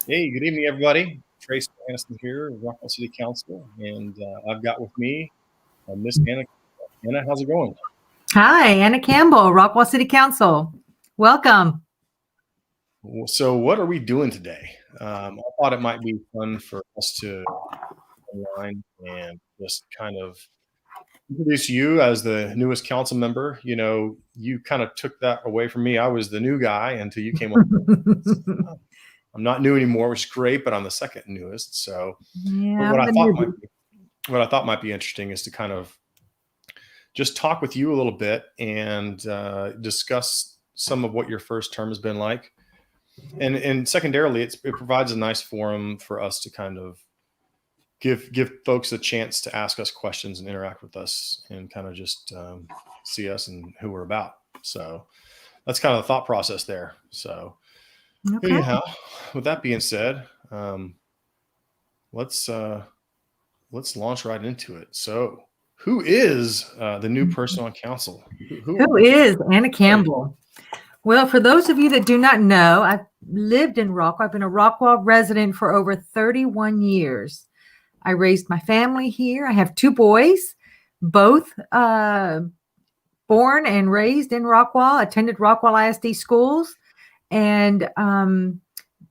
Hey, good evening, everybody. Trace Johannesen here, Rockwall City Council, and I've got with me Miss Anna. Anna, how's it going? Hi, Anna Campbell, Rockwall City Council. Welcome. So, what are we doing today? I thought it might be fun for us to online and just kind of introduce you as the newest council member. You kind of took that away from me. I was the new guy until you came on. I'm not new anymore, which is great, but I'm the second newest. So, but Yeah, I'm the newbie. what I thought might be interesting is to kind of just talk with you a little bit and discuss some of what your first term has been like. And secondarily, it provides a nice forum for us to kind of give folks a chance to ask us questions and interact with us and kind of just see us and who we're about. So that's kind of the thought process there. So Okay. anyhow, with that being said, let's launch right into it. So who is the new person on council? Who is Anna Campbell? Well, for those of you that do not know, I've lived in Rockwall. I've been a Rockwall resident for over 31 years. I raised my family here. I have two boys, both born and raised in Rockwall, attended Rockwall ISD schools. And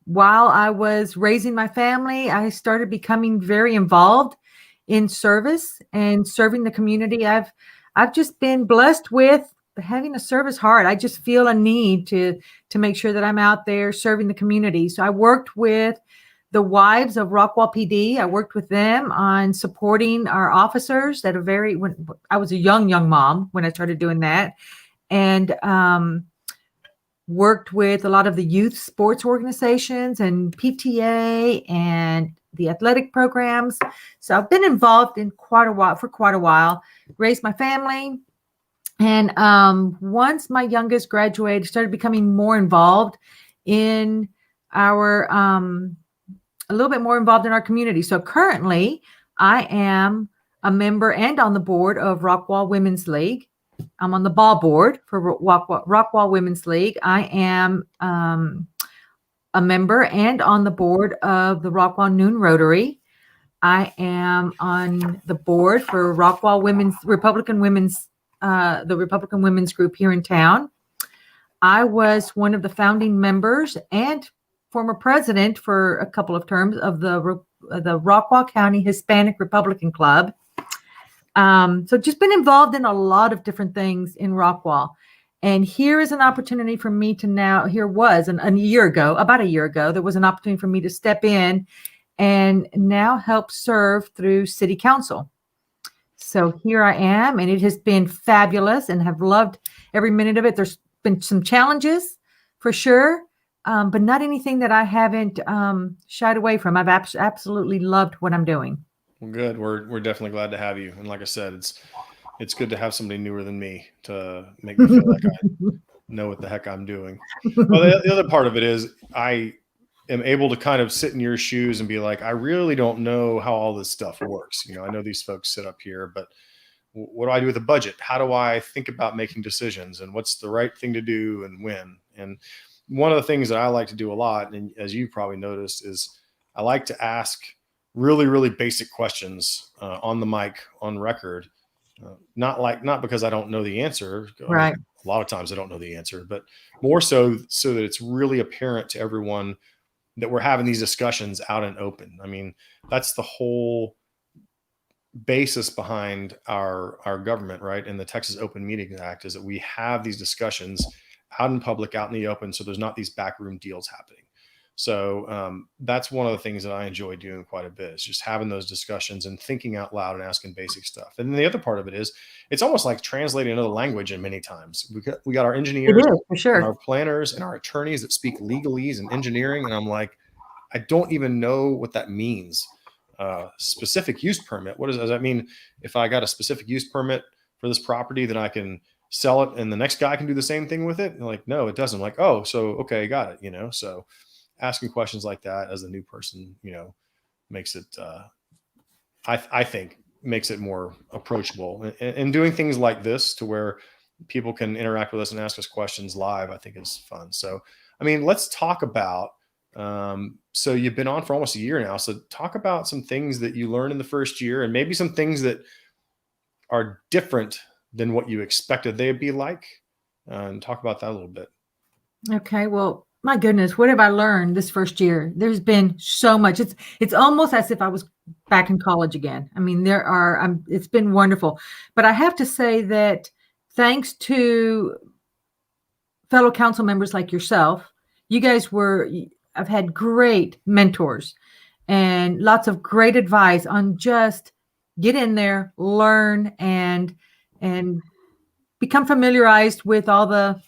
while I was raising my family, I started becoming very involved in service and serving the community. I've just been blessed with having a service heart. I just feel a need to make sure that I'm out there serving the community. So I worked with the wives of Rockwall PD. I worked with them on supporting our officers when I was a young mom when I started doing that. And worked with a lot of the youth sports organizations and PTA and the athletic programs. So I've been involved in quite a while, raised my family. And once my youngest graduated, started becoming more involved in a little bit more involved in our community. So currently I am a member and on the board of Rockwall Women's League. I'm on the ball board for Rockwall Women's League. I am a member and on the board of the Rockwall Noon Rotary. I am on the board for Rockwall Republican Women's Group here in town. I was one of the founding members and former president for a couple of terms of the Rockwall County Hispanic Republican Club. So just been involved in a lot of different things in Rockwall. And here is an opportunity for me to about a year ago, there was an opportunity for me to step in and now help serve through city council. So here I am, and it has been fabulous and have loved every minute of it. There's been some challenges for sure, but not anything that I haven't shied away from. I've absolutely loved what I'm doing. Well, good. We're definitely glad to have you. And like I said, it's good to have somebody newer than me to make me feel like I know what the heck I'm doing. Well, the other part of it is I am able to kind of sit in your shoes and be like, I really don't know how all this stuff works. I know these folks sit up here, but what do I do with the budget? How do I think about making decisions, and what's the right thing to do and when? And one of the things that I like to do a lot, and as you probably noticed, is I like to ask really, really basic questions on the mic, on record. Not because I don't know the answer. Right. A lot of times I don't know the answer, but more so that it's really apparent to everyone that we're having these discussions out and open. I mean, that's the whole basis behind our government, right? And the Texas Open Meetings Act is that we have these discussions out in public, out in the open, so there's not these backroom deals happening. So that's one of the things that I enjoy doing quite a bit, is just having those discussions and thinking out loud and asking basic stuff. And then the other part of it is it's almost like translating another language. And many times we got our engineers, for sure, and our planners and our attorneys that speak legalese and engineering. And I'm like, I don't even know what that means. Specific use permit. What does that mean? If I got a specific use permit for this property, then I can sell it and the next guy can do the same thing with it? And like, no, it doesn't. I'm like, oh, so, okay, got it. So asking questions like that as a new person, makes it, I think makes it more approachable, and doing things like this to where people can interact with us and ask us questions live, I think is fun. So, I mean, let's talk about So you've been on for almost a year now. So talk about some things that you learned in the first year, and maybe some things that are different than what you expected they'd be like, and talk about that a little bit. Okay, well, my goodness, what have I learned this first year? There's been so much. It's almost as if I was back in college again. I mean, it's been wonderful. But I have to say that thanks to fellow council members like yourself, I've had great mentors and lots of great advice on just get in there, learn, and become familiarized with all the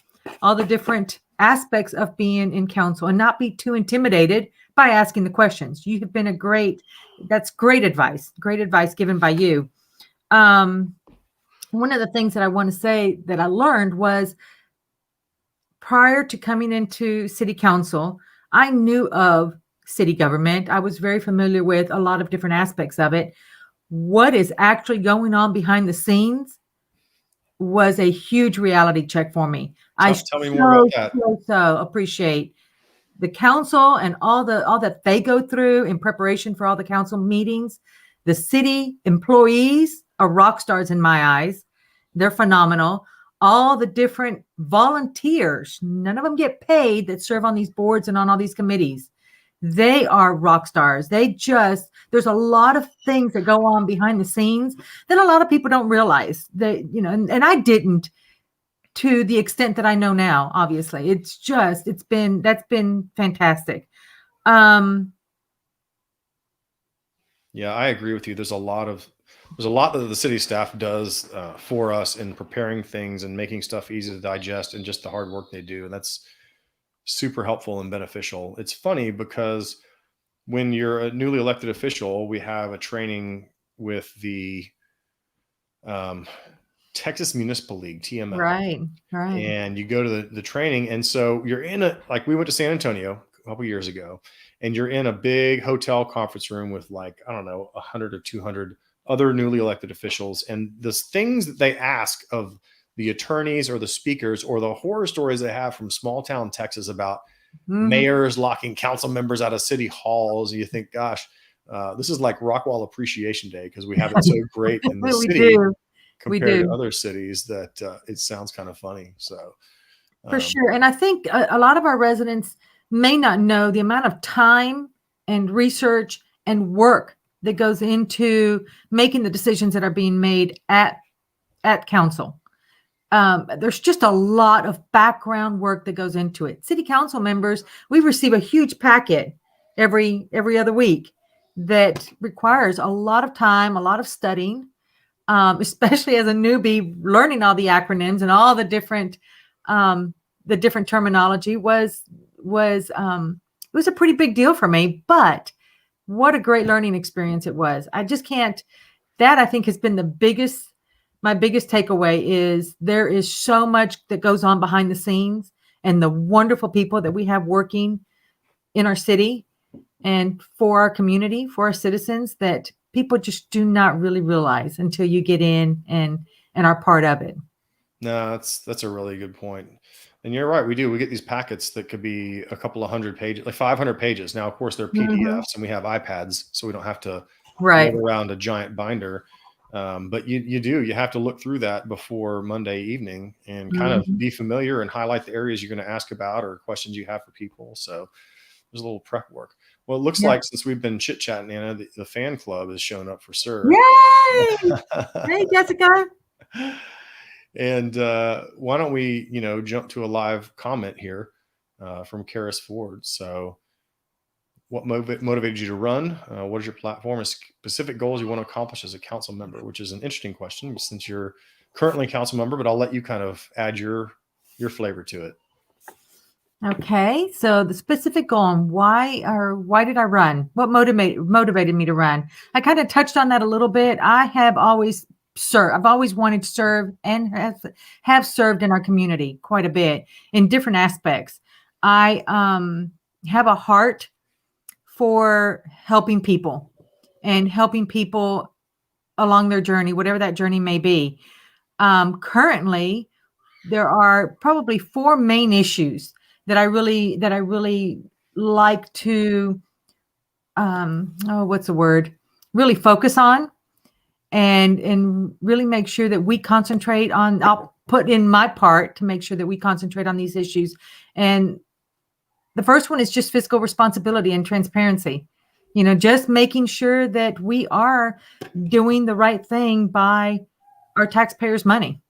different aspects of being in council, and not be too intimidated by asking the questions. You have been that's great advice given by you. One of the things that I want to say that I learned was, prior to coming into city council, I knew of city government. I was very familiar with a lot of different aspects of it. What is actually going on behind the scenes was a huge reality check for me. Tell me more about that. So appreciate the council and all that they go through in preparation for all the council meetings. The city employees are rock stars in my eyes. They're phenomenal. All the different volunteers, none of them get paid, that serve on these boards and on all these committees. They are rock stars. There's a lot of things that go on behind the scenes that a lot of people don't realize. And I didn't, to the extent that I know now, obviously. That's been fantastic. Yeah, I agree with you. There's a lot that the city staff does for us in preparing things and making stuff easy to digest, and just the hard work they do. And that's super helpful and beneficial. It's funny because when you're a newly elected official, we have a training with the Texas Municipal League, TML. Right. And you go to the training. And so you're like we went to San Antonio a couple years ago, and you're in a big hotel conference room with, like, I don't know, 100 or 200 other newly elected officials. And the things that they ask of the attorneys or the speakers, or the horror stories they have from small town Texas about mayors locking council members out of city halls. And you think, gosh, this is like Rockwall Appreciation Day, because we have it so great in the city compared to other cities that it sounds kind of funny. So for sure. And I think a lot of our residents may not know the amount of time and research and work that goes into making the decisions that are being made at council. There's just a lot of background work that goes into it. City council members, we receive a huge packet every other week that requires a lot of time, a lot of studying, especially as a newbie, learning all the acronyms and all the different terminology was it was a pretty big deal for me. But what a great learning experience it was. I think has been my biggest takeaway is there is so much that goes on behind the scenes, and the wonderful people that we have working in our city and for our community, for our citizens, that people just do not really realize until you get in and are part of it. No, that's a really good point. And you're right. We get these packets that could be a couple of 100 pages, like 500 pages. Now, of course, they're PDFs, and we have iPads, so we don't have to load around a giant binder. But you have to look through that before Monday evening and kind of be familiar and highlight the areas you're going to ask about or questions you have for people. So there's a little prep work. Well, it looks like since we've been chit-chatting, Anna, the fan club has shown up for Sir. Yay! Hey, Jessica. And why don't we, jump to a live comment here from Karis Ford. So what motivated you to run? What is your platform and specific goals you want to accomplish as a council member? Which is an interesting question since you're currently a council member, but I'll let you kind of add your flavor to it. Okay, so the specific goal on why did I run? What motivated me to run? I kind of touched on that a little bit. I've always wanted to serve and have served in our community quite a bit in different aspects. I have a heart for helping people and helping people along their journey, whatever that journey may be. Currently, there are probably 4 main issues that I really like to, what's the word? Really focus on and really make sure that we concentrate on, I'll put in my part to make sure that we concentrate on these issues. And the first one is just fiscal responsibility and transparency. Just making sure that we are doing the right thing by our taxpayers' money.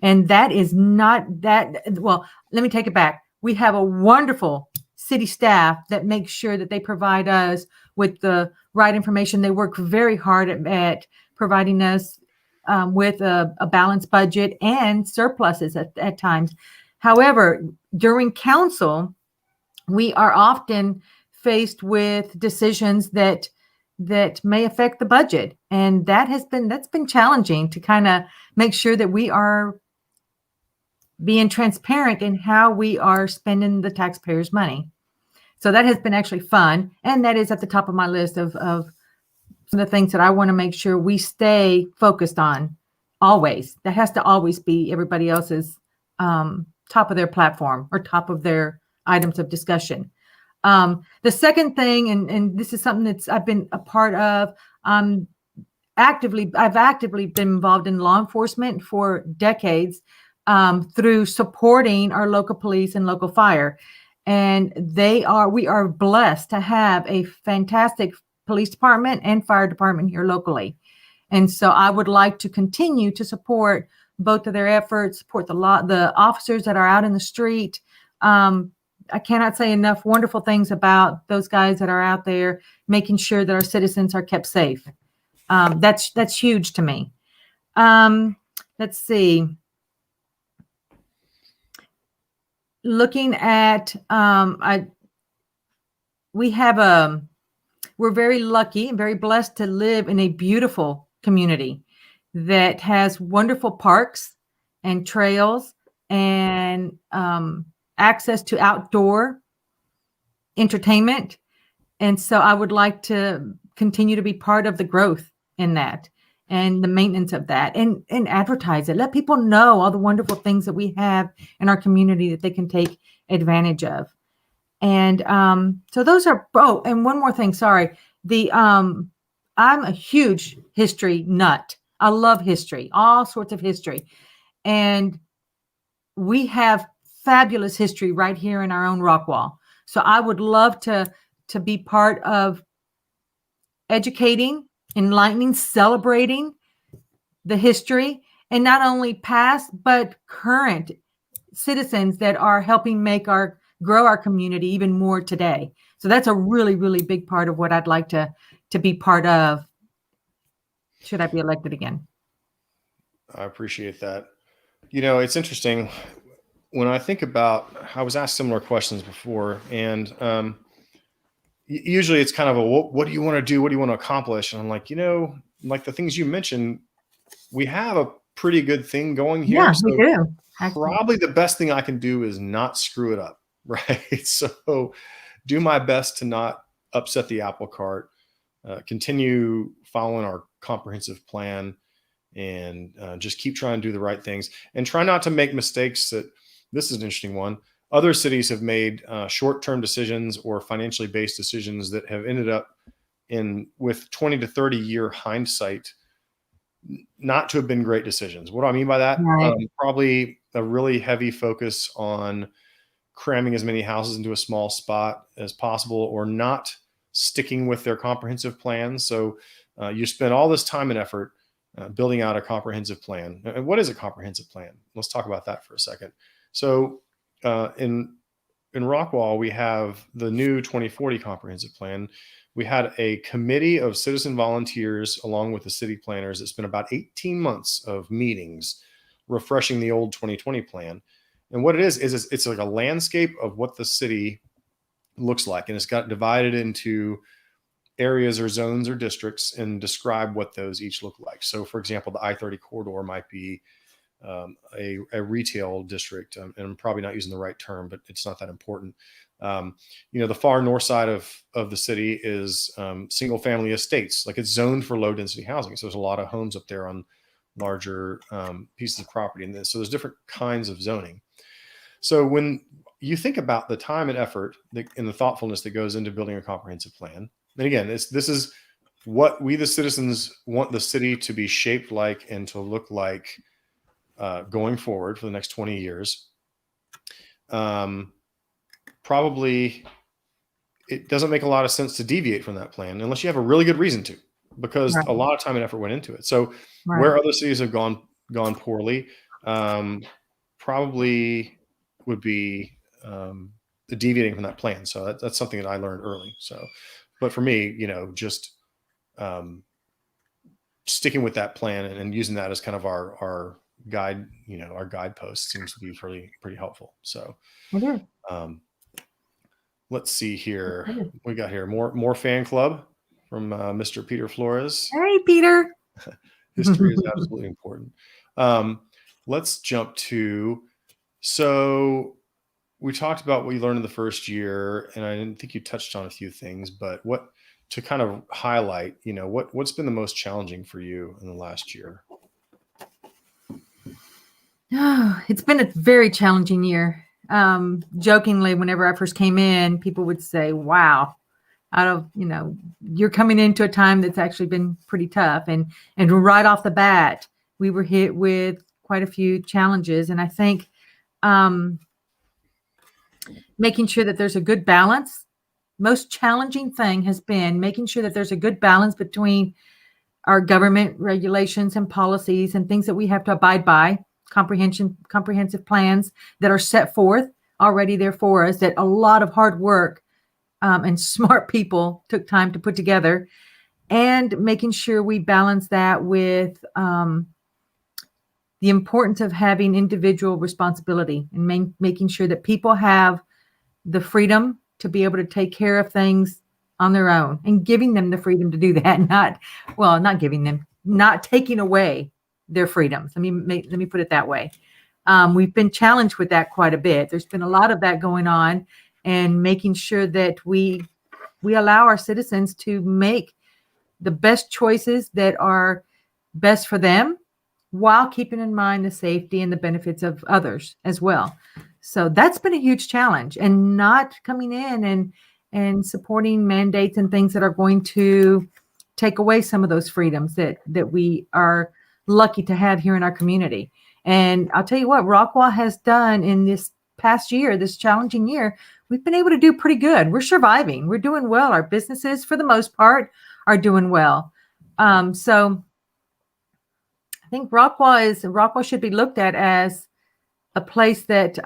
And that is not that, well, let me take it back. We have a wonderful city staff that makes sure that they provide us with the right information. They work very hard at providing us with a balanced budget and surpluses at times. However, during council, we are often faced with decisions that may affect the budget. And that's been challenging to kind of make sure that we are being transparent in how we are spending the taxpayers' money. So that has been actually fun. And that is at the top of my list of some of the things that I want to make sure we stay focused on always. That has to always be everybody else's top of their platform or top of their items of discussion. The second thing, and this is something that's I've been a part of, I've actively been involved in law enforcement for decades through supporting our local police and local fire. And we are blessed to have a fantastic police department and fire department here locally. And so I would like to continue to support both of their efforts, support the officers that are out in the street. I cannot say enough wonderful things about those guys that are out there making sure that our citizens are kept safe. That's huge to me. Let's see. Looking at, we're very lucky and very blessed to live in a beautiful community that has wonderful parks and trails and access to outdoor entertainment. And so I would like to continue to be part of the growth in that and the maintenance of that and advertise it. Let people know all the wonderful things that we have in our community that they can take advantage of. And so those are, and one more thing, sorry. I'm a huge history nut. I love history, all sorts of history. And we have fabulous history right here in our own Rockwall. So I would love to be part of educating, enlightening, celebrating the history, and not only past, but current citizens that are helping grow our community even more today. So that's a really, really big part of what I'd like to be part of should I be elected again. I appreciate that. It's interesting. When I think about, I was asked similar questions before, and usually it's kind of what do you want to do? What do you want to accomplish? And I'm like, like the things you mentioned, we have a pretty good thing going here. Yeah, so we do. Probably the best thing I can do is not screw it up, right? So do my best to not upset the apple cart, continue following our comprehensive plan, and just keep trying to do the right things and try not to make mistakes that, this is an interesting one. Other cities have made short-term decisions or financially based decisions that have ended up with 20 to 30 year hindsight, not to have been great decisions. What do I mean by that? Right. Probably a really heavy focus on cramming as many houses into a small spot as possible, or not sticking with their comprehensive plan. So you spend all this time and effort building out a comprehensive plan. And what is a comprehensive plan? Let's talk about that for a second. So in Rockwall, we have the new 2040 comprehensive plan. We had a committee of citizen volunteers along with the city planners that spent about 18 months of meetings refreshing the old 2020 plan. And what it is it's like a landscape of what the city looks like. And it's got divided into areas or zones or districts and describe what those each look like. So for example, the I-30 corridor might be a retail district, and I'm probably not using the right term, but it's not that important. The far north side of the city is single family estates, like it's zoned for low density housing. So there's a lot of homes up there on larger pieces of property. And so there's different kinds of zoning. So when you think about the time and effort and the thoughtfulness that goes into building a comprehensive plan. And again, this is what we, the citizens, want the city to be shaped like and to look like going forward for the next 20 years. Probably it doesn't make a lot of sense to deviate from that plan unless you have a really good reason to, because a lot of time and effort went into it. So where other cities have gone poorly, probably would be deviating from that plan. So that's something that I learned early. So, but for me, just sticking with that plan and using that as kind of our guide, our guidepost seems to be pretty helpful. So, let's see here. We got here more fan club from Mr. Peter Flores. Hey, Peter. History is absolutely important. Let's jump to, so we talked about what you learned in the first year, and I didn't think you touched on a few things, but what to kind of highlight, what's been the most challenging for you in the last year? It's been a very challenging year. Jokingly, whenever I first came in, people would say, wow, you're coming into a time that's actually been pretty tough. And right off the bat, we were hit with quite a few challenges. And I think making sure that there's a good balance. Most challenging thing has been making sure that there's a good balance between our government regulations and policies and things that we have to abide by, comprehensive plans that are set forth already there for us, that a lot of hard work and smart people took time to put together, and making sure we balance that with the importance of having individual responsibility and making sure that people have the freedom to be able to take care of things on their own, and giving them the freedom to do that. Not taking away their freedoms. Let me put it that way. We've been challenged with that quite a bit. There's been a lot of that going on, and making sure that we allow our citizens to make the best choices that are best for them, while keeping in mind the safety and the benefits of others as well. So that's been a huge challenge, and not coming in and supporting mandates and things that are going to take away some of those freedoms that we are lucky to have here in our community. And I'll tell you what, Rockwall has done in this past year, this challenging year, we've been able to do pretty good. We're surviving. We're doing well. Our businesses, for the most part, are doing well. So I think Rockwall should be looked at as a place that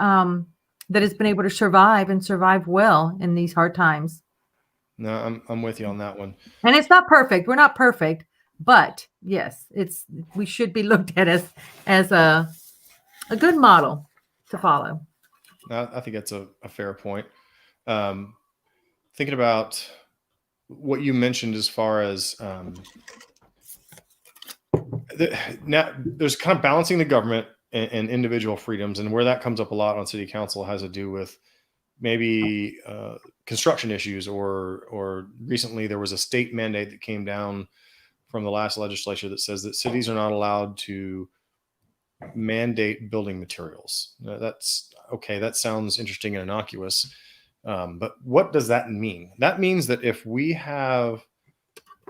has been able to survive well in these hard times. No, I'm with you on that one. And it's not perfect. We're not perfect, but yes, we should be looked at as a good model to follow. I think that's a fair point. Thinking about what you mentioned as far as now there's kind of balancing the government and individual freedoms, and where that comes up a lot on city council has to do with maybe construction issues, or recently there was a state mandate that came down from the last legislature that says that cities are not allowed to mandate building materials. That's okay. That sounds interesting and innocuous. But what does that mean? That means that if we have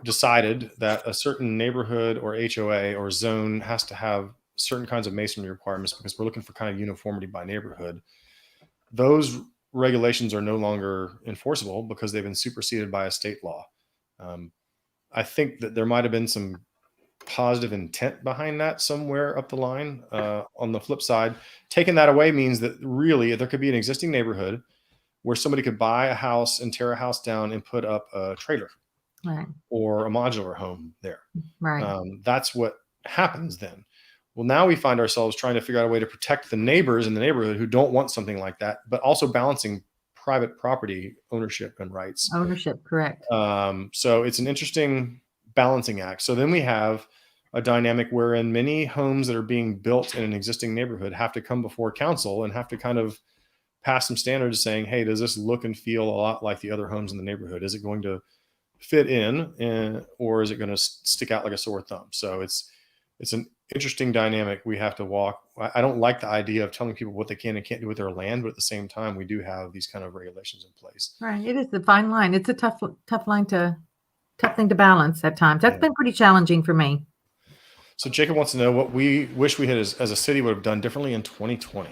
decided that a certain neighborhood or HOA or zone has to have certain kinds of masonry requirements because we're looking for kind of uniformity by neighborhood, those regulations are no longer enforceable because they've been superseded by a state law. I think that there might have been some positive intent behind that somewhere up the line. On the flip side, taking that away means that really there could be an existing neighborhood where somebody could buy a house and tear a house down and put up a trailer, right, or a modular home there. Right. That's what happens then. Well, now we find ourselves trying to figure out a way to protect the neighbors in the neighborhood who don't want something like that, but also balancing private property ownership and rights. Ownership, correct. So it's an interesting balancing act. So then we have a dynamic wherein many homes that are being built in an existing neighborhood have to come before council and have to kind of pass some standards saying, hey, does this look and feel a lot like the other homes in the neighborhood? Is it going to fit in, or is it going to stick out like a sore thumb? So it's an interesting dynamic we have to walk. I don't like the idea of telling people what they can and can't do with their land, but at the same time, we do have these kind of regulations in place. Right. It is a fine line. It's a tough thing to balance at times. That's been pretty challenging for me. So Jacob wants to know what we wish we had as a city would have done differently in 2020.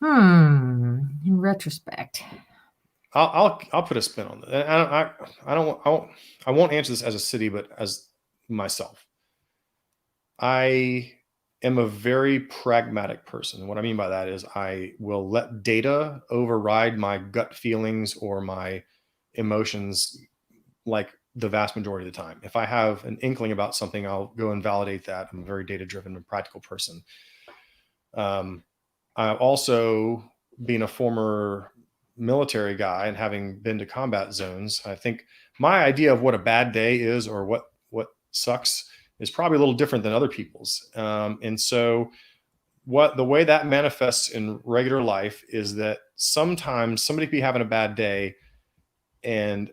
In retrospect, I'll put a spin on that. I won't answer this as a city, but as myself. I am a very pragmatic person. What I mean by that is I will let data override my gut feelings or my emotions, like the vast majority of the time. If I have an inkling about something, I'll go and validate that. I'm a very data-driven and practical person. I've also been a former military guy and having been to combat zones, I think my idea of what a bad day is or what sucks is probably a little different than other people's. And so the way that manifests in regular life is that sometimes somebody could be having a bad day and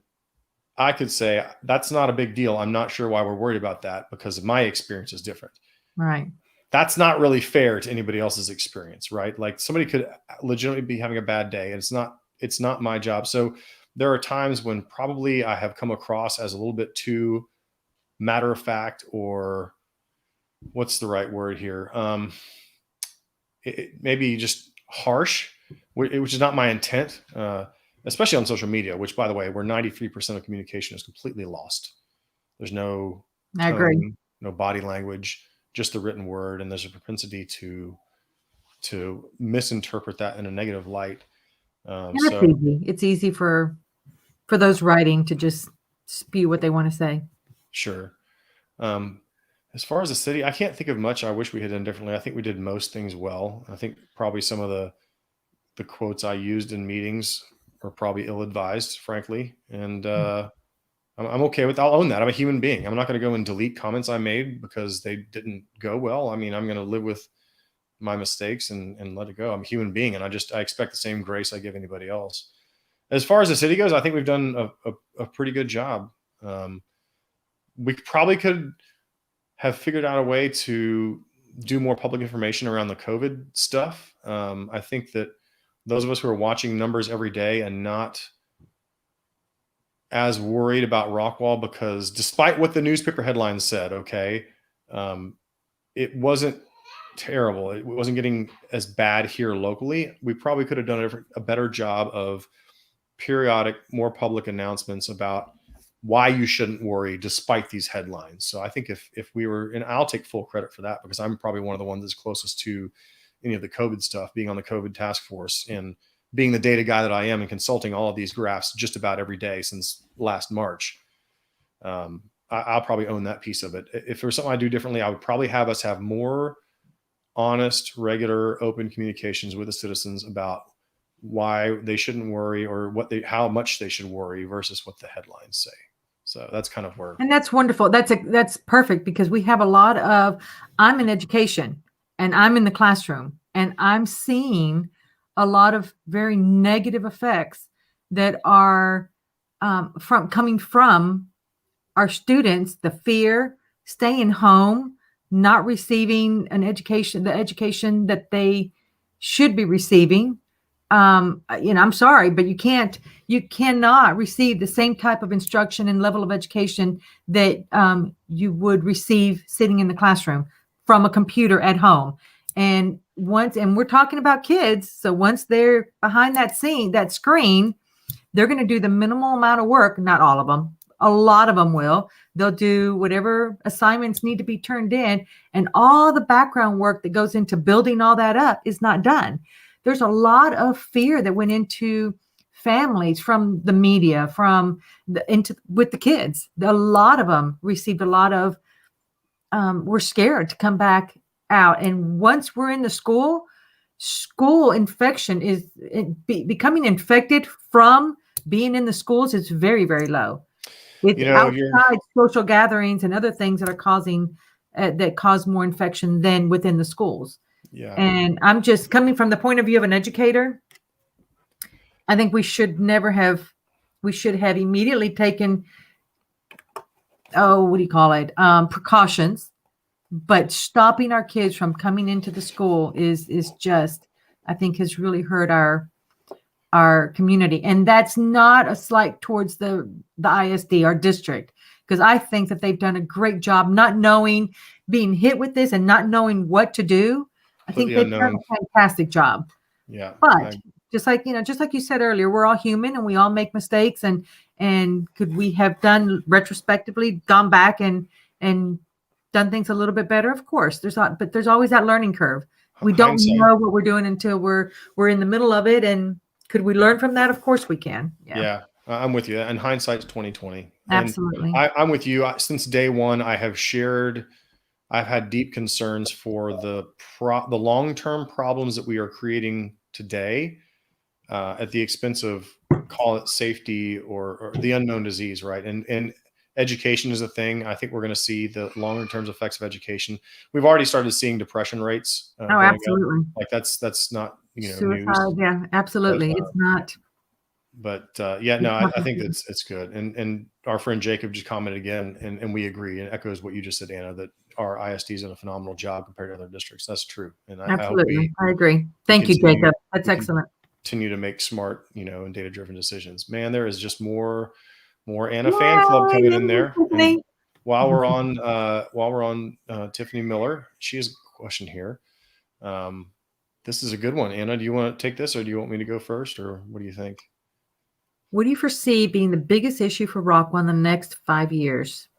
I could say, that's not a big deal. I'm not sure why we're worried about that because my experience is different. Right. That's not really fair to anybody else's experience, right? Like somebody could legitimately be having a bad day and it's not my job. So there are times when probably I have come across as a little bit too matter of fact, or what's the right word here? Maybe just harsh, which is not my intent, especially on social media, which by the way, where 93% of communication is completely lost. There's no tone, I agree. No body language, just the written word. And there's a propensity to misinterpret that in a negative light. It's easy for those writing to just spew what they want to say. Sure. As far as the city, I can't think of much I wish we had done differently. I think we did most things well. I think probably some of the quotes I used in meetings are probably ill-advised, frankly. And I'm okay with, I'll own that. I'm a human being. I'm not going to go and delete comments I made because they didn't go well. I mean, I'm going to live with my mistakes and let it go. I'm a human being. And I expect the same grace I give anybody else. As far as the city goes, I think we've done a pretty good job. We probably could have figured out a way to do more public information around the COVID stuff. I think that those of us who are watching numbers every day and not as worried about Rockwall, because despite what the newspaper headlines said, it wasn't terrible. It wasn't getting as bad here locally. We probably could have done a better job of periodic, more public announcements about why you shouldn't worry despite these headlines. So I think if we were, and I'll take full credit for that because I'm probably one of the ones that's closest to any of the COVID stuff, being on the COVID task force and being the data guy that I am and consulting all of these graphs just about every day since last March. I'll probably own that piece of it. If there was something I do differently, I would probably have us have more honest, regular, open communications with the citizens about why they shouldn't worry or how much they should worry versus what the headlines say. So that's kind of where. And that's wonderful. That's perfect because we have a lot of, I'm in education and I'm in the classroom and I'm seeing a lot of very negative effects that are coming from our students, the fear, staying home, not receiving the education that they should be receiving. I'm sorry, but you cannot receive the same type of instruction and level of education that you would receive sitting in the classroom from a computer at home. And we're talking about kids. So once they're behind that screen, they're going to do the minimal amount of work. Not all of them. A lot of them will. They'll do whatever assignments need to be turned in. And all the background work that goes into building all that up is not done. There's a lot of fear that went into families from the media, with the kids. A lot of them received a lot of, were scared to come back out. And once we're in the school infection is becoming infected from being in the schools is very, very low. It's outside social gatherings and other things that are causing, that cause more infection than within the schools. Yeah. And I'm just coming from the point of view of an educator. I think we should have immediately taken, precautions but stopping our kids from coming into the school is just, I think, has really hurt our community. And that's not a slight towards the ISD, our district, because I think that they've done a great job not knowing, being hit with this and not knowing what to do. I think they've done a fantastic job. Yeah. But just like you said earlier, we're all human and we all make mistakes. And could we have done retrospectively, gone back and done things a little bit better? Of course, there's always that learning curve. We don't know what we're doing until we're in the middle of it. And could we learn from that? Of course we can. Yeah, I'm with you. And hindsight's 2020. Absolutely. I'm with you. Since day one, I've had deep concerns for the long-term problems that we are creating today at the expense of, call it safety or the unknown disease, right? And education is a thing. I think we're going to see the longer-term effects of education. We've already started seeing depression rates. Absolutely. Like that's not suicide. News. Yeah, absolutely. It's not. But I think it's good. And our friend Jacob just commented again, and we agree, and echoes what you just said, Anna, that our ISD is doing a phenomenal job compared to other districts. That's true. And absolutely, I agree. Thank you, Jacob. That's excellent. Continue to make smart, and data-driven decisions. Man, there is just more Anna fan club coming in there. And while we're on Tiffany Miller, she has a question here. This is a good one. Anna, do you want to take this, or do you want me to go first, or what do you think? What do you foresee being the biggest issue for Rockwall in the next 5 years?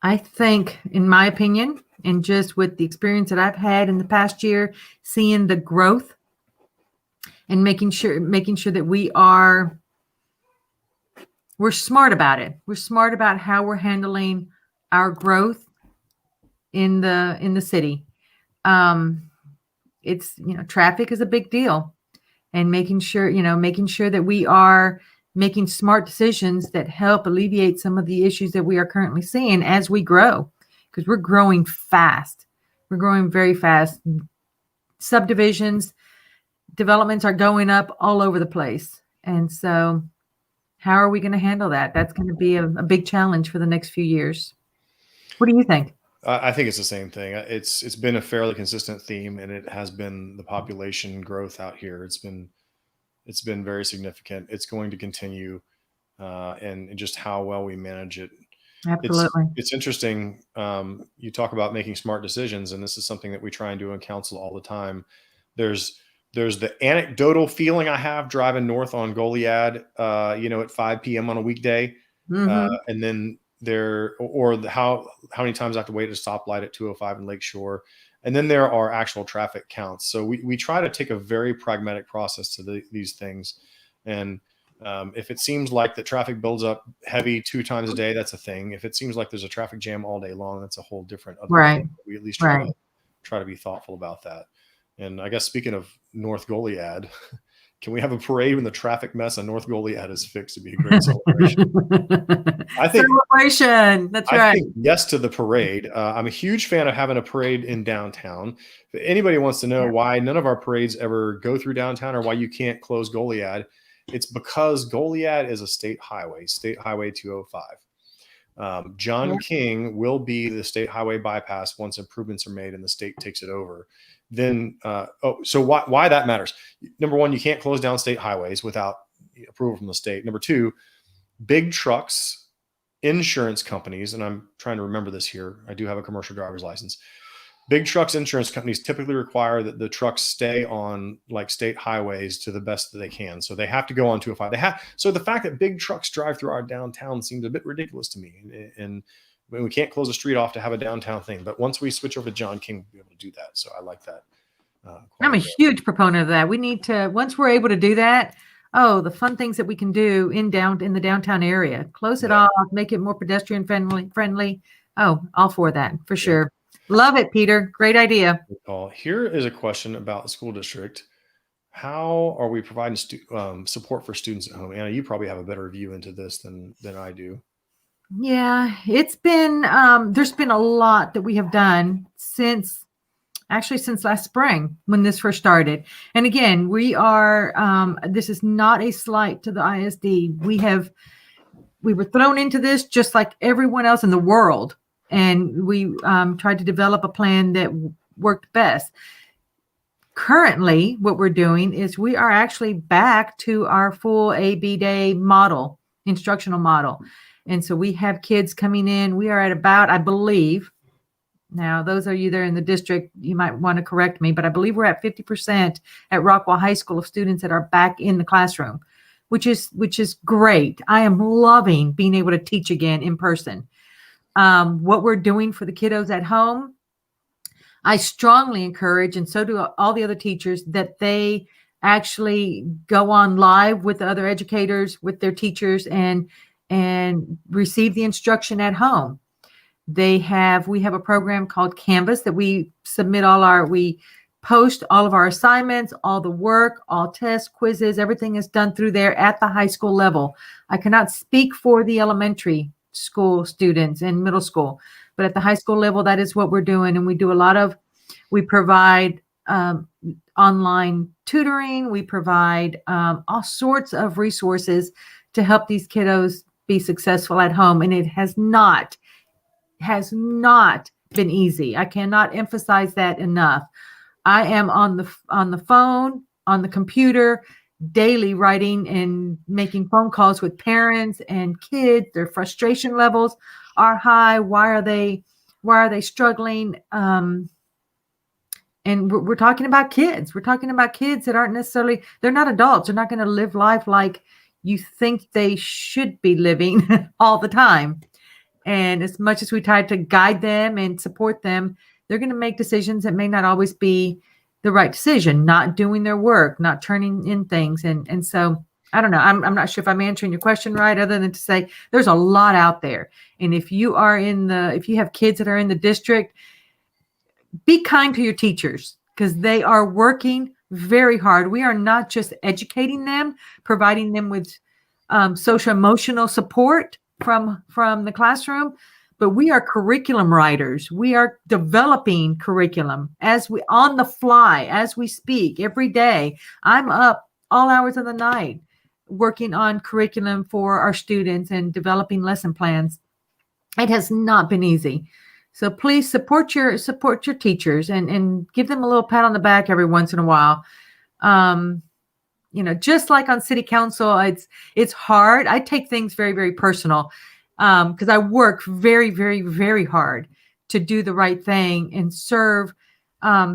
I think, in my opinion, and just with the experience that I've had in the past year, seeing the growth and making sure that we're smart about it. We're smart about how we're handling our growth in the city. It's, traffic is a big deal. And making sure that we are making smart decisions that help alleviate some of the issues that we are currently seeing as we grow, because we're growing fast. We're growing very fast. Subdivisions, developments are going up all over the place. And so how are we going to handle that? That's going to be a big challenge for the next few years. What do you think? I think it's the same thing. It's been a fairly consistent theme, and it has been the population growth out here. It's been very significant. It's going to continue, and just how well we manage it. Absolutely. It's interesting. You talk about making smart decisions, and this is something that we try and do in council all the time. There's the anecdotal feeling I have driving north on Goliad, at 5 p.m. on a weekday, and then how many times I have to wait at a stoplight at 205 in Lakeshore. And then there are actual traffic counts. So we try to take a very pragmatic process to these things. And if it seems like the traffic builds up heavy 2 times a day, that's a thing. If it seems like there's a traffic jam all day long, that's a whole different other thing. We at least try to be thoughtful about that. And I guess speaking of North Goliad, can we have a parade when the traffic mess on North Goliad is fixed? To be a great celebration. Celebration. That's right. I think yes to the parade. I'm a huge fan of having a parade in downtown. If anybody wants to know why none of our parades ever go through downtown, or why you can't close Goliad, it's because Goliad is a state highway, State Highway 205. John King will be the state highway bypass once improvements are made and the state takes it over. Then, so why that matters? Number one, you can't close down state highways without approval from the state. Number two, big trucks, insurance companies, and I'm trying to remember this here. I do have a commercial driver's license. Big trucks, insurance companies typically require that the trucks stay on like state highways to the best that they can. So they have to go on 205. So the fact that big trucks drive through our downtown seems a bit ridiculous to me. And we can't close a street off to have a downtown thing. But once we switch over to John King, we'll be able to do that. So I like that. I'm a huge proponent of that. We need to, once we're able to do that, the fun things that we can do in the downtown area, close it off, make it more pedestrian friendly. Oh, all for that, for sure. Love it, Peter. Great idea. Here is a question about the school district. How are we providing support for students at home? Anna, you probably have a better view into this than I do. Yeah, it's been, there's been a lot that we have done since last spring when this first started. And again, we are, this is not a slight to the ISD. We were thrown into this just like everyone else in the world. And we tried to develop a plan that worked best. Currently, what we're doing is we are actually back to our full AB day model, instructional model. And so we have kids coming in. We are at about, I believe, now those of you that are in the district, you might want to correct me, but I believe we're at 50% at Rockwall High School of students that are back in the classroom, which is great. I am loving being able to teach again in person. What we're doing for the kiddos at home, I strongly encourage, and so do all the other teachers, that they actually go on live with the other educators, with their teachers, and receive the instruction at home. We have a program called Canvas that we post all of our assignments, all the work, all tests, quizzes, everything is done through there at the high school level. I cannot speak for the elementary school students and middle school, but at the high school level, that is what we're doing. And we provide online tutoring. We provide all sorts of resources to help these kiddos be successful at home. And it has not been easy. I cannot emphasize that enough. I am on the phone, on the computer, daily writing and making phone calls with parents and kids. Their frustration levels are high. Why are they struggling? And we're talking about kids. We're talking about kids that aren't necessarily, they're not adults. They're not going to live life like you think they should be living all the time. And as much as we try to guide them and support them, they're going to make decisions that may not always be the right decision, not doing their work, not turning in things. And so I don't know. I'm not sure if I'm answering your question right, other than to say there's a lot out there. And if you have kids that are in the district, be kind to your teachers, because they are working very hard. We are not just educating them, providing them with social emotional support from the classroom, but we are curriculum writers. We are developing curriculum on the fly, as we speak every day. I'm up all hours of the night working on curriculum for our students and developing lesson plans. It has not been easy. So please support your teachers and give them a little pat on the back every once in a while. Just like on city council, it's hard. I take things very, very personal because I work very, very, very hard to do the right thing and serve my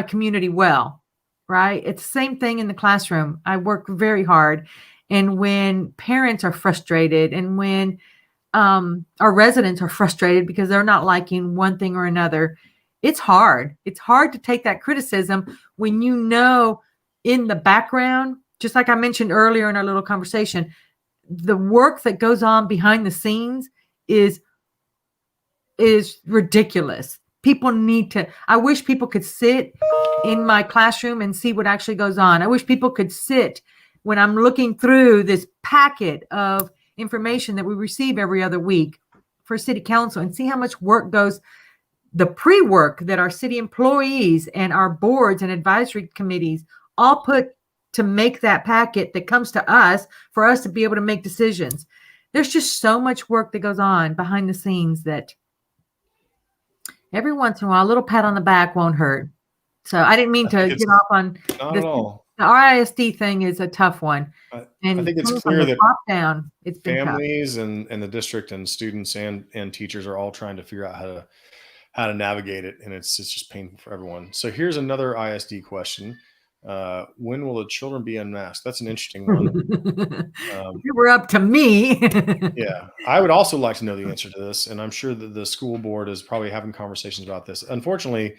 community well, right? It's the same thing in the classroom. I work very hard. And when parents are frustrated and when our residents are frustrated because they're not liking one thing or another, it's hard. It's hard to take that criticism when in the background, just like I mentioned earlier in our little conversation, the work that goes on behind the scenes is ridiculous. I wish people could sit in my classroom and see what actually goes on. I wish people could sit when I'm looking through this packet of information that we receive every other week for city council and see how much work goes, the pre-work that our city employees and our boards and advisory committees all put to make that packet that comes to us for us to be able to make decisions. There's just so much work that goes on behind the scenes that every once in a while, a little pat on the back won't hurt. So I didn't mean to get off on not at all. The RISD thing is a tough one. I think it's clear that top down, it's been families and the district and students and teachers are all trying to figure out how to navigate it, and it's just painful for everyone. So here's another ISD question: when will the children be unmasked? That's an interesting one. If it were up to me. Yeah, I would also like to know the answer to this, and I'm sure that the school board is probably having conversations about this. Unfortunately,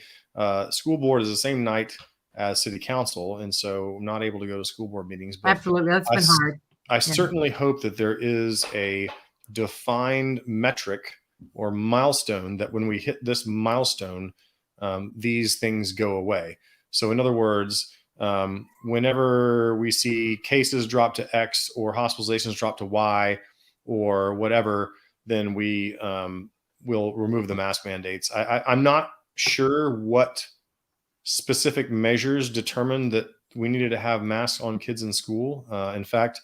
school board is the same night as city council, and so I'm not able to go to school board meetings. But absolutely, that's been hard. I certainly hope that there is a defined metric or milestone that when we hit this milestone, these things go away. So in other words, whenever we see cases drop to X or hospitalizations drop to Y or whatever, then we will remove the mask mandates. I'm not sure what specific measures determined that we needed to have masks on kids in school. In fact,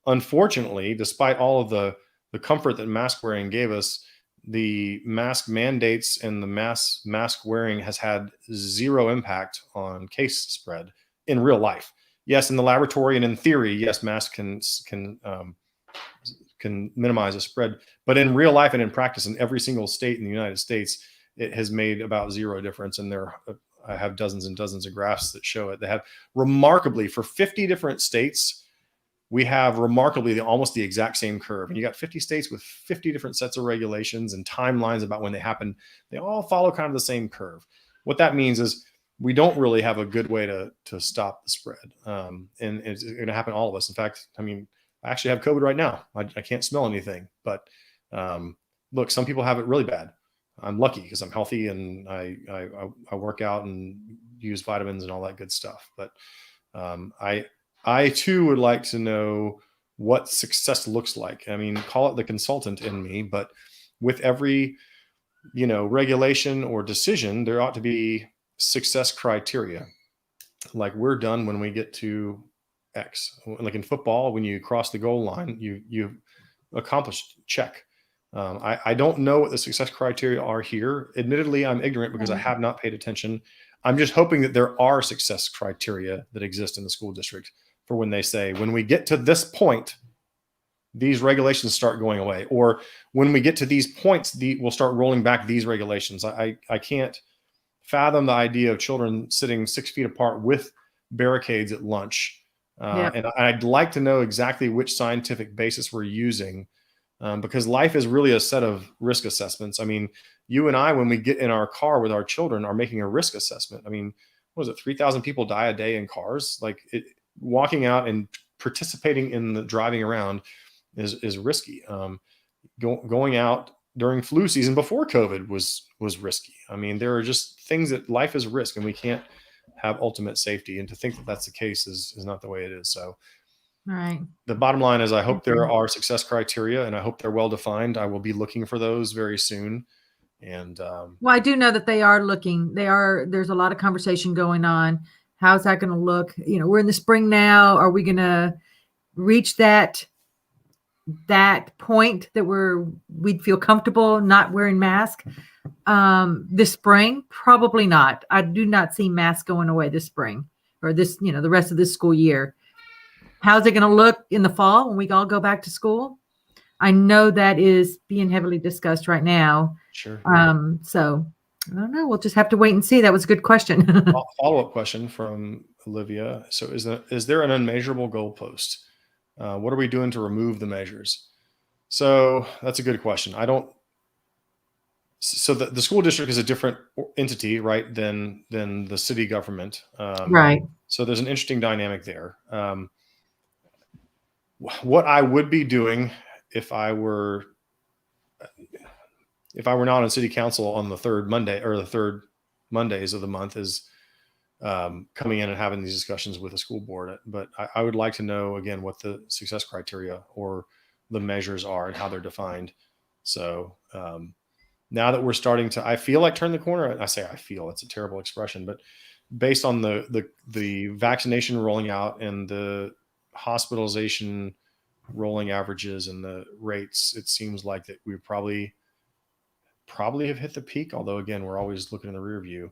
unfortunately, despite all of the comfort that mask wearing gave us, the mask mandates and the mask wearing has had zero impact on case spread in real life. Yes, in the laboratory and in theory, yes, masks can minimize the spread, but in real life and in practice, in every single state in the United States, it has made about zero difference. And I have dozens and dozens of graphs that show it. They have remarkably, for 50 different states, we have remarkably almost the exact same curve. And you got 50 states with 50 different sets of regulations and timelines about when they happen. They all follow kind of the same curve. What that means is we don't really have a good way to stop the spread. And it's going to happen to all of us. In fact, I mean, I actually have COVID right now. I can't smell anything, but look, some people have it really bad. I'm lucky because I'm healthy and I work out and use vitamins and all that good stuff. But I too would like to know what success looks like. I mean, call it the consultant in me, but with every, regulation or decision, there ought to be success criteria. Like we're done when we get to X. Like in football, when you cross the goal line, you've accomplished, check. I don't know what the success criteria are here. Admittedly, I'm ignorant because I have not paid attention. I'm just hoping that there are success criteria that exist in the school district for when they say, when we get to this point, these regulations start going away. Or when we get to these points, we'll start rolling back these regulations. I can't fathom the idea of children sitting 6 feet apart with barricades at lunch. And I'd like to know exactly which scientific basis we're using, because life is really a set of risk assessments. I mean, you and I, when we get in our car with our children, are making a risk assessment. I mean, what is it? 3,000 people die a day in cars. Like walking out and participating in the driving around is risky. Going out during flu season before COVID was risky. I mean, there are just things that life is risk, and we can't have ultimate safety. And to think that that's the case is not the way it is. So right. The bottom line is I hope there are success criteria, and I hope they're well defined. I will be looking for those very soon. And well, I do know that they are looking. There's a lot of conversation going on. How's that going to look? We're in the spring now. Are we going to reach that point that we'd feel comfortable not wearing masks this spring? Probably not. I do not see masks going away this spring or this, the rest of this school year. How's it going to look in the fall when we all go back to school? I know that is being heavily discussed right now. Sure. So I don't know. We'll just have to wait and see. That was a good question. Follow-up question from Olivia. So is there an unmeasurable goalpost? What are we doing to remove the measures? So that's a good question. So the school district is a different entity, right, than the city government. Right. So there's an interesting dynamic there. What I would be doing if I were not on city council on the third Monday or the third Mondays of the month is coming in and having these discussions with the school board. But I would like to know, again, what the success criteria or the measures are and how they're defined. So now that we're starting to, I feel like turn the corner. I say I feel, it's a terrible expression, but based on the vaccination rolling out and the hospitalization rolling averages and the rates, it seems like that we probably have hit the peak. Although again, we're always looking in the rear view.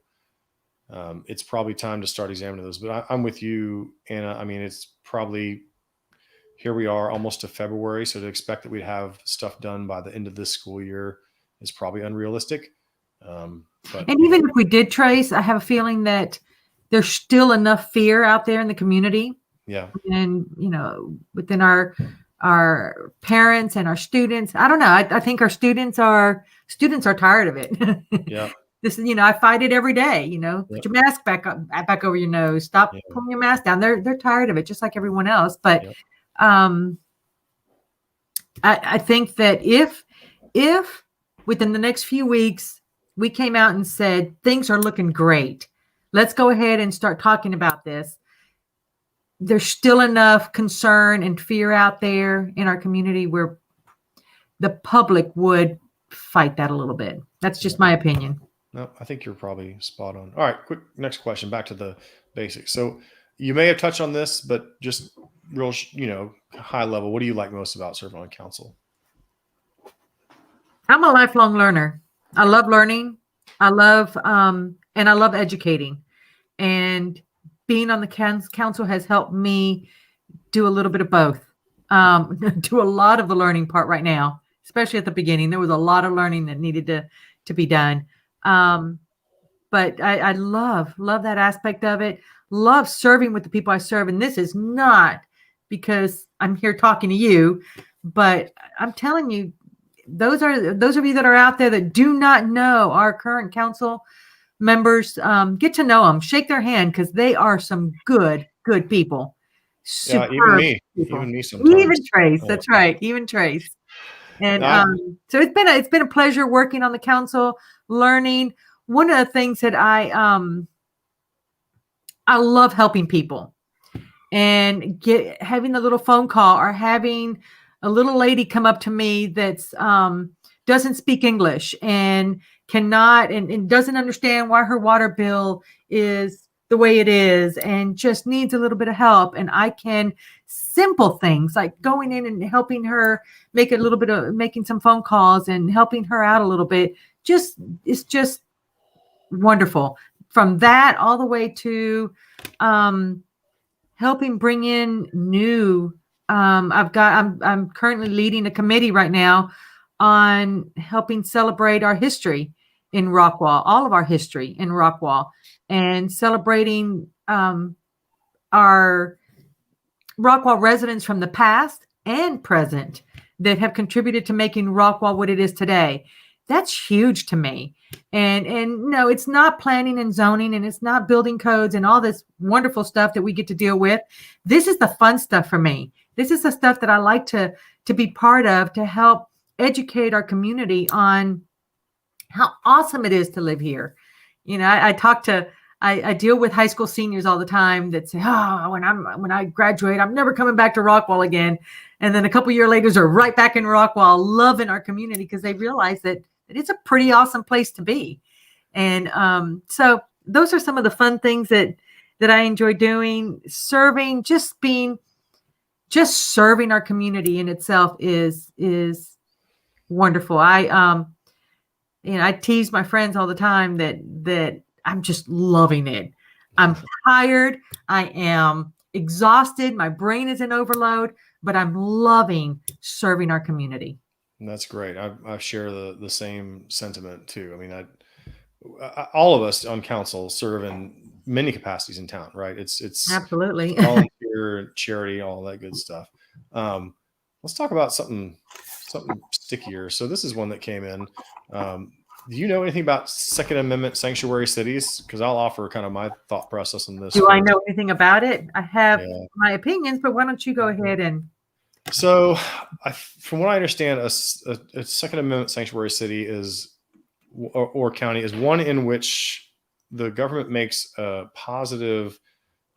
It's probably time to start examining those. But I'm with you, Anna. I mean, it's probably, here we are almost to February. So to expect that we'd have stuff done by the end of this school year is probably unrealistic. But even if we did, Trace, I have a feeling that there's still enough fear out there in the community. Yeah. And, within our parents and our students, I don't know. I think our students are tired of it. Yeah. This is, I fight it every day, put your mask back over your nose, stop pulling your mask down. They're tired of it, just like everyone else. But I think that if within the next few weeks, we came out and said, things are looking great, let's go ahead and start talking about this. There's still enough concern and fear out there in our community where the public would fight that a little bit. That's just my opinion. No, I think you're probably spot on. All right, quick next question, back to the basics. So you may have touched on this, but just real, high level, what do you like most about serving on council? I'm a lifelong learner. I love learning. I love and I love educating. And being on the council has helped me do a little bit of both. Do a lot of the learning part right now, especially at the beginning. There was a lot of learning that needed to be done. But I love that aspect of it. Love serving with the people I serve. And this is not because I'm here talking to you, but I'm telling you, those of you that are out there that do not know our current council members, get to know them, shake their hand, because they are some good people. Yeah, Superb people. even me sometimes. Even Trace, that's right, even Trace. And I, so it's been a pleasure working on the council, learning. One of the things that I love helping people, and having a little phone call or having a little lady come up to me that's doesn't speak English and cannot and doesn't understand why her water bill is the way it is and just needs a little bit of help. And I can simple things like going in and helping her make a little bit of making some phone calls and helping her out a little bit. It's just wonderful. From that all the way to helping bring in new. I'm currently leading a committee right now on helping celebrate our history in Rockwall, all of our history in Rockwall, and celebrating our Rockwall residents from the past and present that have contributed to making Rockwall what it is today. That's huge to me. And no, it's not planning and zoning, and it's not building codes and all this wonderful stuff that we get to deal with. This is the fun stuff for me. This is the stuff that I like to be part of, to help educate our community on how awesome it is to live here. You know, I deal with high school seniors all the time that say, "Oh, when I graduate, I'm never coming back to Rockwall again." And then a couple years later, they're right back in Rockwall, loving our community because they realize that it's a pretty awesome place to be. And so those are some of the fun things that I enjoy doing. Serving, just serving our community in itself is wonderful. I tease my friends all the time that I'm just loving it. I'm tired. I am exhausted. My brain is in overload, but I'm loving serving our community. That's great. I share the same sentiment too. I mean, all of us on council serve in many capacities in town, right? It's absolutely volunteer, charity, all that good stuff. Let's talk about something stickier. So this is one that came in. Do you know anything about Second Amendment sanctuary cities? Because I'll offer kind of my thought process on this. Do I know anything about it? I have my opinions, but why don't you go ahead and... So, from what I understand, a Second Amendment sanctuary city or county is one in which the government makes a positive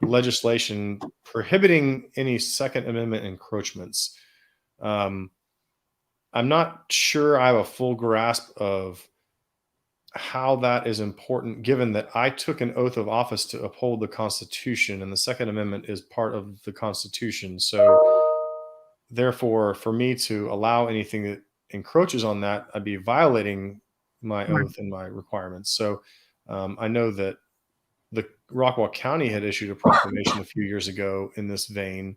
legislation prohibiting any Second Amendment encroachments. I'm not sure I have a full grasp of how that is important, given that I took an oath of office to uphold the Constitution, and the Second Amendment is part of the Constitution. So therefore, for me to allow anything that encroaches on that, I'd be violating my oath and my requirements. So I know that the Rockwall County had issued a proclamation a few years ago in this vein.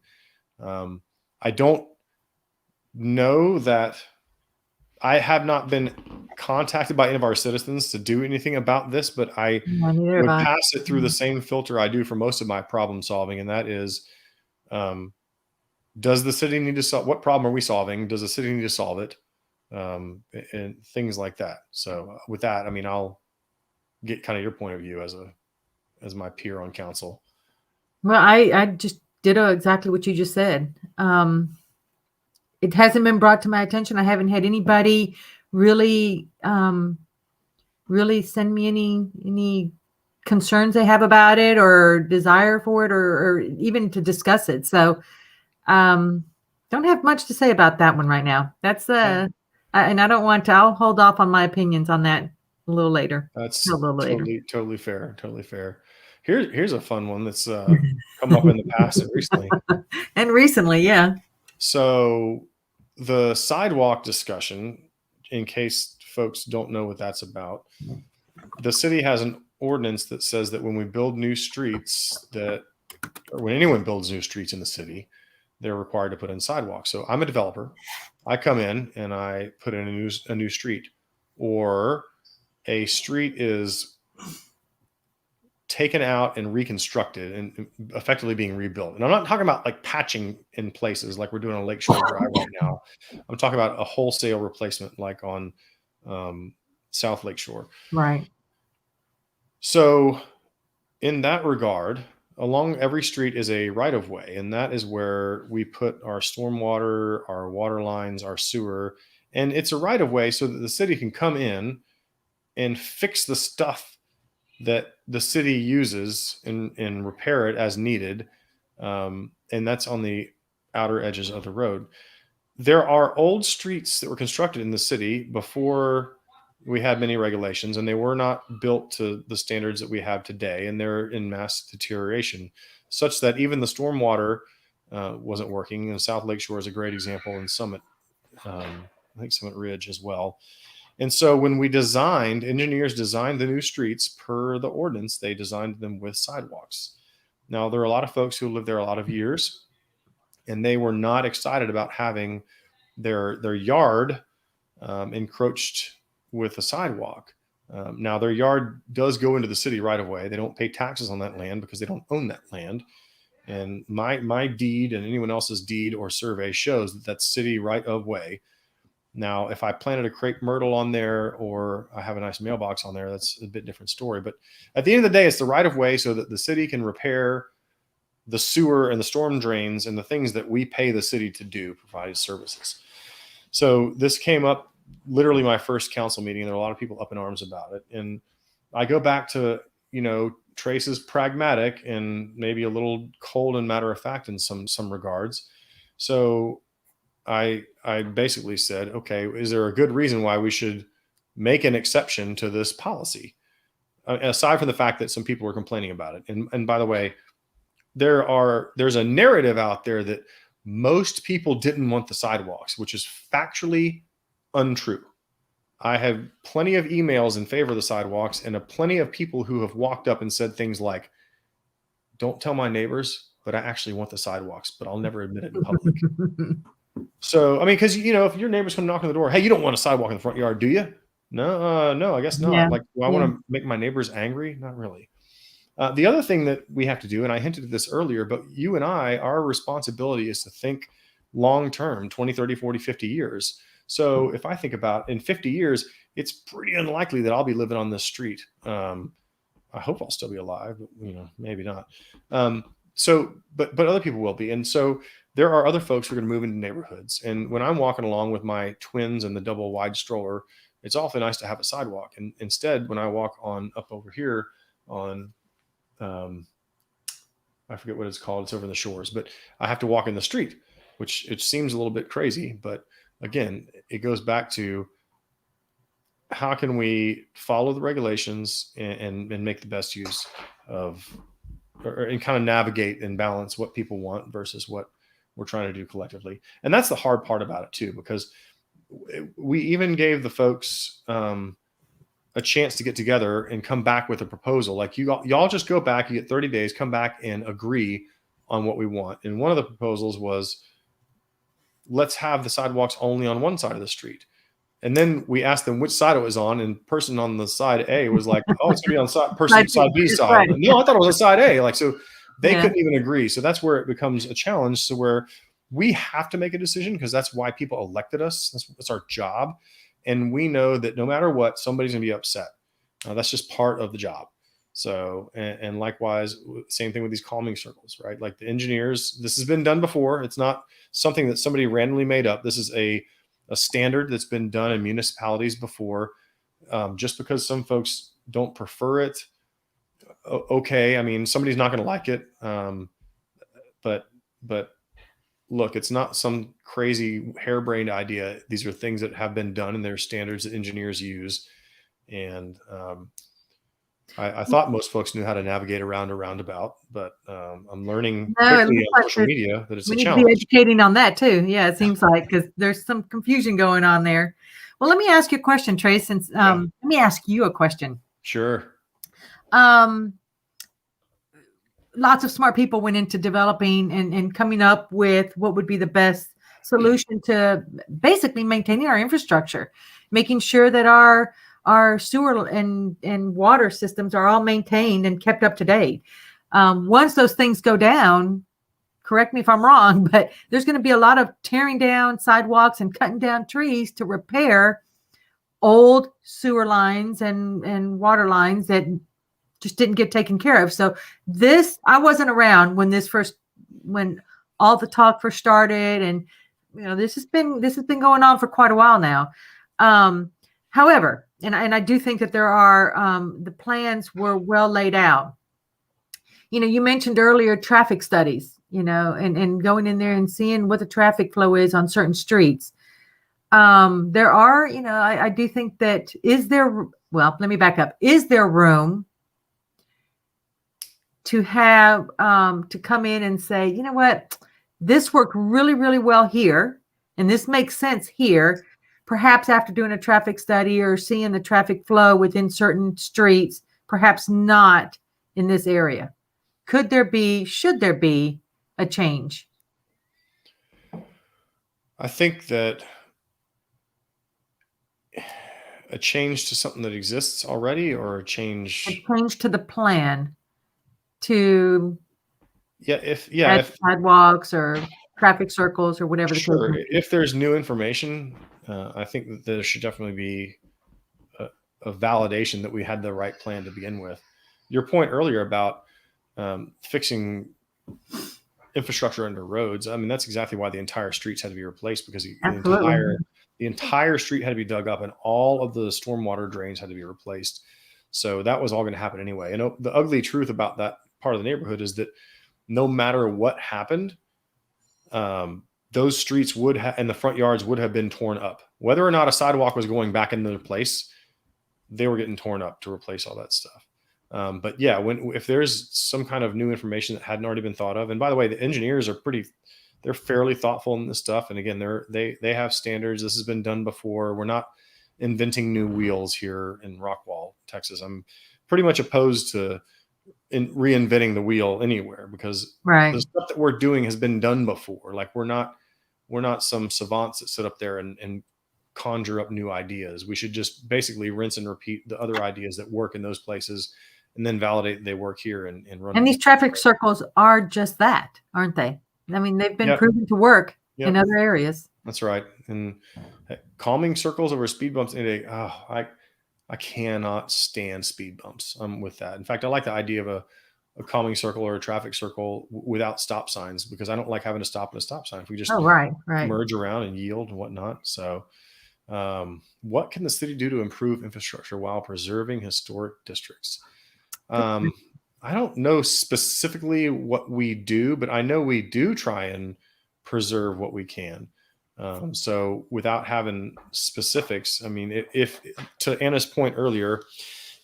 I don't know that I have not been contacted by any of our citizens to do anything about this, but I would pass it through the same filter I do for most of my problem solving. And that is, does the city need to solve, what problem are we solving? Does the city need to solve it? And things like that. So with that, I mean, I'll get kind of your point of view as my peer on council. Well, I just ditto exactly what you just said. It hasn't been brought to my attention. I haven't had anybody really send me any concerns they have about it or desire for it or even to discuss it. So don't have much to say about that one right now. That's and I don't want to. I'll hold off on my opinions on that a little later. That's totally fair. Totally fair. Here's a fun one that's come up in the past and recently. And recently, yeah. So the sidewalk discussion in case folks don't know what that's about, the city has an ordinance that says that when we build new streets, or when anyone builds new streets in the city, they're required to put in sidewalks. So I'm a developer. I come in and I put in a new street, or a street is taken out and reconstructed and effectively being rebuilt. And I'm not talking about like patching in places like we're doing on Lakeshore Drive right now. I'm talking about a wholesale replacement like on South Lakeshore. Right. So in that regard, along every street is a right of way, and that is where we put our stormwater, our water lines, our sewer, and it's a right of way so that the city can come in and fix the stuff that the city uses and repair it as needed. And that's on the outer edges of the road. There are old streets that were constructed in the city before we had many regulations, and they were not built to the standards that we have today. And they're in mass deterioration, such that even the stormwater wasn't working. And South Lakeshore is a great example, and Summit, I think Summit Ridge as well. And so when engineers designed the new streets per the ordinance, they designed them with sidewalks. Now, there are a lot of folks who lived there a lot of years, and they were not excited about having their yard encroached with a sidewalk. Now, their yard does go into the city right away. They don't pay taxes on that land because they don't own that land. And my deed and anyone else's deed or survey shows that that's city right of way. Now, if I planted a crepe myrtle on there or I have a nice mailbox on there, that's a bit different story. But at the end of the day, it's the right of way so that the city can repair the sewer and the storm drains and the things that we pay the city to do, provide services. So this came up literally my first council meeting. There are a lot of people up in arms about it. And I go back to, Trace is pragmatic and maybe a little cold and matter of fact in some regards. So I basically said, okay, is there a good reason why we should make an exception to this policy? Aside from the fact that some people were complaining about it. And by the way, there's a narrative out there that most people didn't want the sidewalks, which is factually untrue. I have plenty of emails in favor of the sidewalks and plenty of people who have walked up and said things like, don't tell my neighbors, but I actually want the sidewalks, but I'll never admit it in public. So, I mean, because, if your neighbors come knock on the door, hey, you don't want a sidewalk in the front yard, do you? No, I guess not. Yeah. Like, do I want to make my neighbors angry? Not really. The other thing that we have to do, and I hinted at this earlier, but you and our responsibility is to think long-term, 20, 30, 40, 50 years. So if I think about in 50 years, it's pretty unlikely that I'll be living on this street. I hope I'll still be alive, but maybe not. But other people will be. And so there are other folks who are going to move into neighborhoods. And when I'm walking along with my twins and the double wide stroller, it's awfully nice to have a sidewalk. And instead, when I walk up over here on, I forget what it's called. It's over in the shores, but I have to walk in the street, which it seems a little bit crazy. But again, it goes back to how can we follow the regulations and make the best use of, and kind of navigate and balance what people want versus what we're trying to do collectively. And that's the hard part about it too, because we even gave the folks a chance to get together and come back with a proposal. Like y'all just go back, you get 30 days, come back and agree on what we want. And one of the proposals was, let's have the sidewalks only on one side of the street. And then we asked them which side it was on, and person on the side A was like, oh, it's gonna be on side B side. Right. No, I thought it was on side A. Like, so they couldn't even agree. So that's where it becomes a challenge. So where we have to make a decision, because that's why people elected us. That's our job. And we know that no matter what, somebody's gonna be upset. That's just part of the job. So, and likewise, same thing with these calming circles, right? Like the engineers, this has been done before. It's not something that somebody randomly made up. This is a standard that's been done in municipalities before. Just because some folks don't prefer it, okay. I mean, somebody's not going to like it. But look, it's not some crazy harebrained idea. These are things that have been done, and they're standards that engineers use. And I thought most folks knew how to navigate around a roundabout, but I'm learning No, it quickly looks on like social media that it's we a need to be challenge. educating on that too. Yeah, it seems like, because there's some confusion going on there. Well, let me ask you a question, Trace. Since let me ask you a question. Sure. Lots of smart people went into developing and coming up with what would be the best solution to basically maintaining our infrastructure, making sure that our sewer and water systems are all maintained and kept up to date. Once those things go down, correct me if I'm wrong, but there's going to be a lot of tearing down sidewalks and cutting down trees to repair old sewer lines and water lines that just didn't get taken care of. So I wasn't around when all the talk first started, and this has been going on for quite a while now. However, and I do think that there are the plans were well laid out. You mentioned earlier traffic studies, and going in there and seeing what the traffic flow is on certain streets. There are, I do think that let me back up. Is there room to have to come in and say, you know what, this worked really, really well here, and this makes sense here. Perhaps after doing a traffic study or seeing the traffic flow within certain streets, perhaps not in this area. Should there be a change? I think that a change to something that exists already, or a change To the plan to if sidewalks or traffic circles or whatever the case sure, may be. if there's new information, I think that there should definitely be a validation that we had the right plan to begin with. Your point earlier about fixing infrastructure under roads, I mean, that's exactly why the entire streets had to be replaced, because the entire street had to be dug up and all of the stormwater drains had to be replaced. So that was all going to happen anyway. And the ugly truth about that part of the neighborhood is that no matter what happened, those streets and the front yards would have been torn up. Whether or not a sidewalk was going back into place, they were getting torn up to replace all that stuff. But yeah, if there's some kind of new information that hadn't already been thought of, and by the way, the engineers they're fairly thoughtful in this stuff. And again, they have standards. This has been done before. We're not inventing new wheels here in Rockwall, Texas. I'm pretty much opposed to reinventing the wheel anywhere, because the stuff that we're doing has been done before. Like we're not some savants that sit up there and conjure up new ideas. We should just basically rinse and repeat the other ideas that work in those places, and then validate they work here and run. And these traffic circles are just that, aren't they? I mean, they've been proven to work in other areas. That's right. And calming circles over speed bumps I cannot stand speed bumps. I'm with that. In fact, I like the idea of a calming circle or a traffic circle without stop signs, because I don't like having to stop at a stop sign. If we just merge around and yield and whatnot. So what can the city do to improve infrastructure while preserving historic districts? I don't know specifically what we do, but I know we do try and preserve what we can. So without having specifics, I mean, if to Anna's point earlier,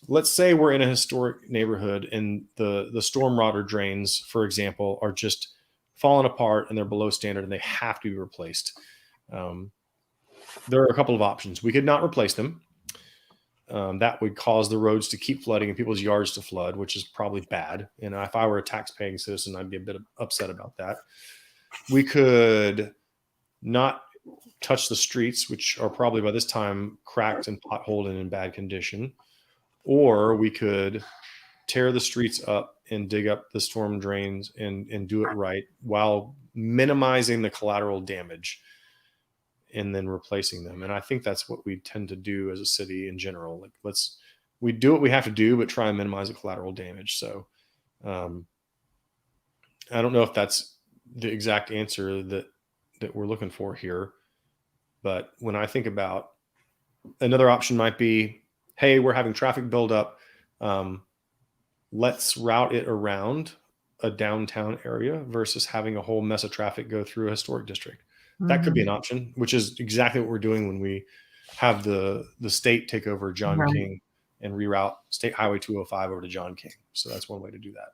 let's say we're in a historic neighborhood and the stormwater drains, for example, are just falling apart and they're below standard and they have to be replaced. There are a couple of options. We could not replace them. That would cause the roads to keep flooding and people's yards to flood, which is probably bad. And if I were a tax-paying citizen, I'd be a bit upset about that. We could not touch the streets, which are probably by this time cracked and potholed and in bad condition. Or we could tear the streets up and dig up the storm drains and do it right while minimizing the collateral damage and then replacing them. And I think that's what we tend to do as a city in general. Like we do what we have to do, but try and minimize the collateral damage. So I don't know if that's the exact answer that we're looking for here. But when I think about another option might be, hey, we're having traffic build up. Let's route it around a downtown area versus having a whole mess of traffic go through a historic district. That could be an option, which is exactly what we're doing when we have the state take over John King and reroute State Highway 205 over to John King. So that's one way to do that.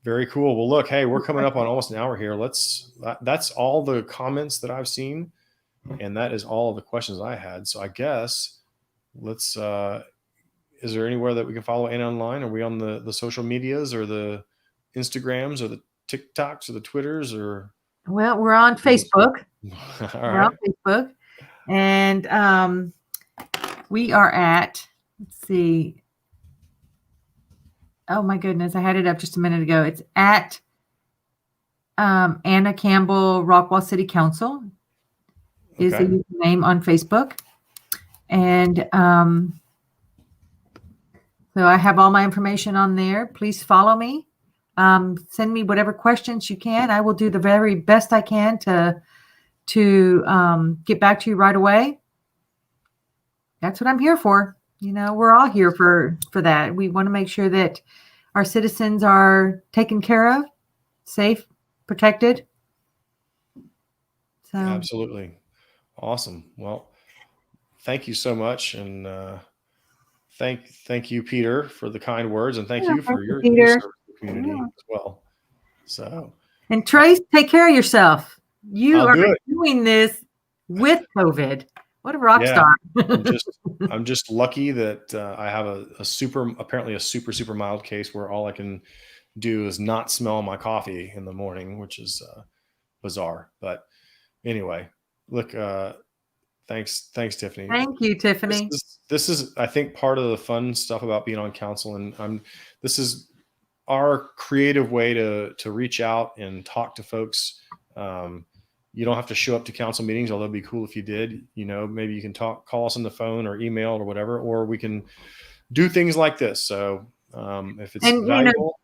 Very cool. Well, look, hey, we're coming up on almost an hour here. That's all the comments that I've seen, and that is all the questions I had. So I guess let's. Is there anywhere that we can follow Anna online? Are we on the social medias or the Instagrams or the TikToks or the Twitters or? Well, we're on Facebook. All We're right. on Facebook, and we are at. Let's see. Oh my goodness, I had it up just a minute ago. It's at Anna Campbell Rockwall City Council is Okay. the name on Facebook. And so I have all my information on there. Please follow me. Send me whatever questions you can. I will do the very best I can to get back to you right away. That's what I'm here for. You know, we're all here for that. We want to make sure that our citizens are taken care of, safe, protected. So Absolutely. Awesome. Well, thank you so much. And thank you, Peter, for the kind words. And thank you for your service to the community as well. So, and Trace, take care of yourself. You I'll are do it. doing this with COVID. What a rock star. I'm just lucky that I have apparently a super mild case where all I can do is not smell my coffee in the morning, which is bizarre. But anyway, look, thanks, Tiffany. Thank you, Tiffany. This is, I think, part of the fun stuff about being on council. And this is our creative way to reach out and talk to folks. You don't have to show up to council meetings, although it'd be cool if you did. You know, maybe you can call us on the phone or email or whatever, or we can do things like this. So if it's valuable.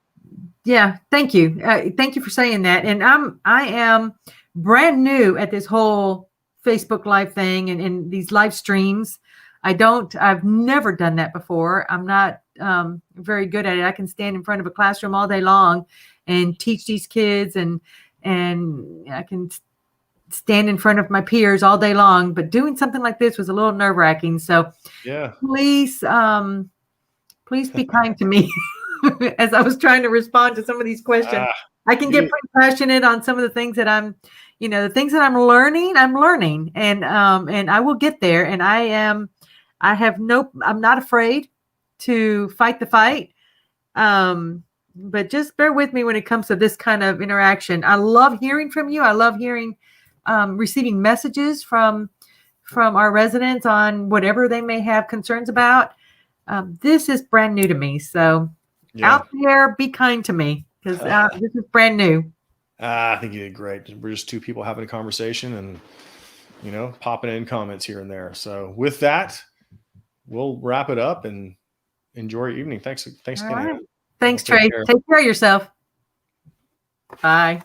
Yeah, thank you. Thank you for saying that. And I am brand new at this whole Facebook Live thing and these live streams. I've never done that before. I'm not very good at it. I can stand in front of a classroom all day long and teach these kids, and I can stand in front of my peers all day long, but doing something like this was a little nerve-wracking. So yeah, please be kind to me as I was trying to respond to some of these questions. I can get pretty passionate on some of the things that the things that I'm learning, and I will get there. And I'm not afraid to fight the fight. But just bear with me when it comes to this kind of interaction. I love hearing from you. I love hearing, receiving messages from our residents on whatever they may have concerns about. This is brand new to me. So out there, be kind to me, because this is brand new. I think you did great. We're just two people having a conversation and, popping in comments here and there. So with that, we'll wrap it up and enjoy your evening. Thanks again. Right. Thanks, Trace. Take care of yourself. Bye.